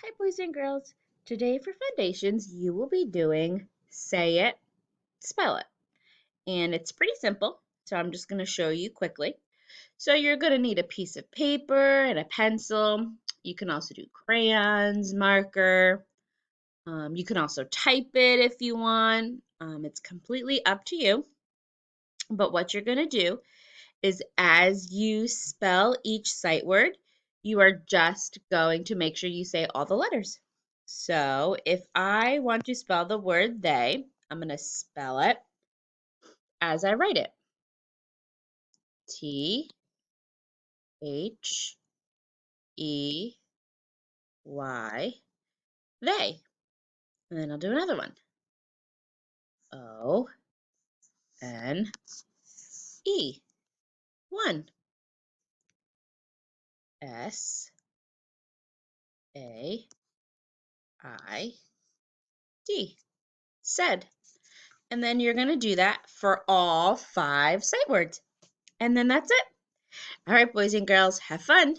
Hi, boys and girls. Today for Fundations, you will be doing say it, spell it. And it's pretty simple, so I'm just going to show you quickly. So you're going to need a piece of paper and a pencil. You can also do crayons, marker. You can also type it if you want. It's completely up to you. But what you're going to do is as you spell each sight word, you are just going to make sure you say all the letters. So if I want to spell the word they, I'm going to spell it as I write it. T-H-E-Y, they. And then I'll do another one. O-N-E, one. S-A-I-D, said. And then you're going to do that for all 5 sight words. And then that's it. All right, boys and girls, have fun.